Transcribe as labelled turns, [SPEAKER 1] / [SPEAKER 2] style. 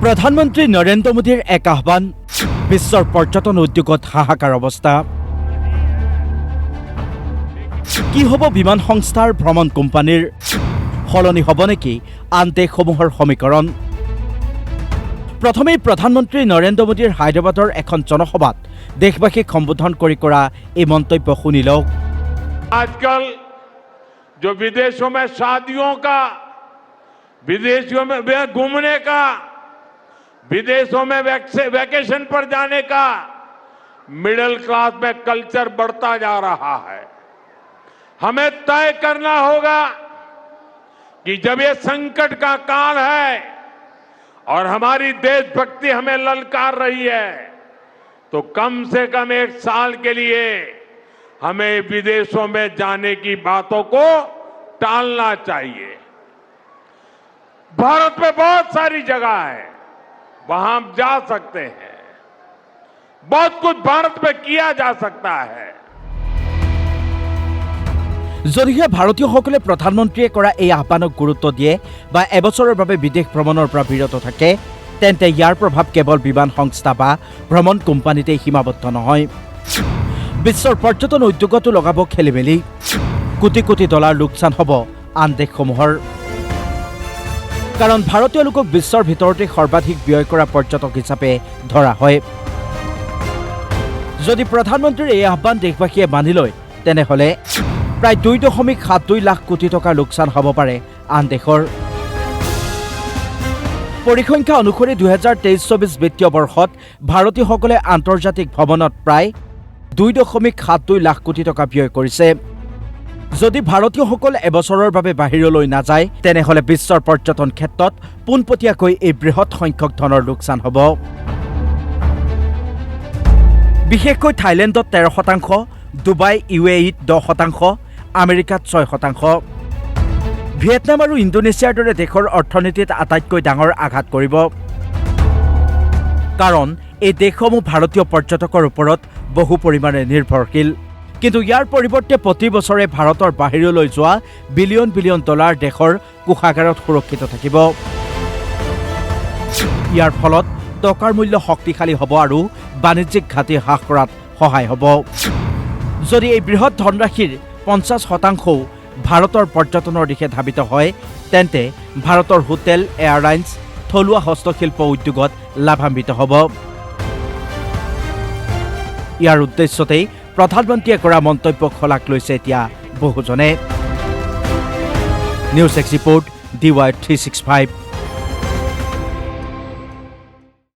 [SPEAKER 1] প্ৰধানমন্ত্ৰী নৰেন্দ্ৰ মোদীৰ এক আহ্বান বিশ্বৰ পৰ্যটন উদ্যোগত হাহাকাৰ অৱস্থা কি হ'ব বিমান সংস্থাৰ ভ্ৰমণ কোম্পানীৰ সলনি হ'ব নেকি আন দেশসমূহৰ সমীকৰণ প্ৰথমেই প্ৰধানমন্ত্ৰী নৰেন্দ্ৰ মোদীৰ হায়দৰাবাদৰ এখন জনসভাত দেশবাসীক সম্বোধন কৰি কৰা এই মন্তব্য শুনি লওক
[SPEAKER 2] आजकल जो विदेशों में शादियों का विदेशों में घूमने का विदेशों में वैकेशन पर जाने का मिडिल क्लास में कल्चर बढ़ता जा रहा है हमें तय करना होगा कि जब ये संकट का काल है और हमारी देशभक्ति हमें ललकार रही है तो कम से कम एक साल के लिए हमें विदेशों में जाने की बातों को टालना चाहिए। भारत में बहुत सारी जगह है वहां हम जा सकते हैं बहुत कुछ भारत में किया जा सकता है
[SPEAKER 1] যদিহে ভাৰতীয়সকলে প্ৰধানমন্ত্ৰীয়ে কৰা এই আহ্বানক গুৰুত্ব দিয়ে বা এবছৰৰ বাবে বিদেশ ভ্ৰমণৰ পৰা বিৰত থাকে তেন্তে ইয়াৰ প্ৰভাৱ কেৱল বিমান সংস্থা বা ভ্ৰমণ কোম্পানীতেই সীমাবদ্ধ নহয় বিশ্বৰ পৰ্যটন উদ্যোগতো লগাব খেলিমেলি কোটি কোটি ডলাৰ লোকচান হ'ব আন দেশসমূহৰ কাৰণ ভাৰতীয় লোকক বিশ্বৰ ভিতৰতে সৰ্বাধিক ব্যয় কৰা পৰ্যটক হিচাপে ধৰা হয় যদি প্ৰধানমন্ত্ৰীৰ এই আহ্বান দেশবাসীয়ে মানি লয় তেনেহ'লে প্ৰায় 2.72 লাখ কোটি টকাৰ লোকচান হ'ব পাৰে আন দেশৰ পৰিসংখ্যা অনুসৰি 2023-24 বিত্তীয় বৰ্ষত ভাৰতীয়সকলে আন্তৰ্জাতিক ভ্ৰমণত প্ৰায় 2.72 লাখ কোটি টকা ব্যয় কৰিছে যদি ভাৰতীয়সকল এবছৰৰ বাবে বাহিৰলৈ নাযায় তেনেহ'লে বিশ্বৰ পৰ্যটন ক্ষেত্ৰত পোনপটীয়াকৈ এই বৃহৎ সংখ্যক ধনৰ লোকচান হ'ব বিশেষকৈ থাইলেণ্ডত 13%, ডুবাই UAEত 10%, আমেৰিকাত 6%, ভিয়েটনাম আৰু ইণ্ডোনেছিয়াৰ দৰে দেশৰ অৰ্থনীতিত আটাইতকৈ ডাঙৰ আঘাত কৰিব কাৰণ এই দেশসমূহ ভাৰতীয় পৰ্যটকৰ ওপৰত বহু পৰিমাণে নিৰ্ভৰশীল কিন্তু ইয়াৰ পৰিৱৰ্তে প্ৰতি বছৰে ভাৰতৰ বাহিৰলৈ যোৱা বিলিয়ন বিলিয়ন ডলাৰ দেশৰ কোষাগাৰত সুৰক্ষিত থাকিব ইয়াৰ ফলত টকাৰ মূল্য শক্তিশালী হ'ব আৰু বাণিজ্যিক ঘাটি হ্ৰাস কৰাত সহায় হ'ব যদি এই বৃহৎ ধনৰাশিৰ 50% ভাৰতৰ পৰ্যটনৰ দিশে ধাবিত হয় তেন্তে ভাৰতৰ হোটেল এয়াৰলাইন্স থলুৱা হস্তশিল্প উদ্যোগত লাভান্বিত হ'ব ইয়াৰ উদ্দেশ্যতেই প্ৰধানমন্ত্ৰীয়ে কৰা মন্তব্যক শলাগ লৈছে এতিয়া বহুজনে নিউজ এক্স ৰিপৰ্ট DY365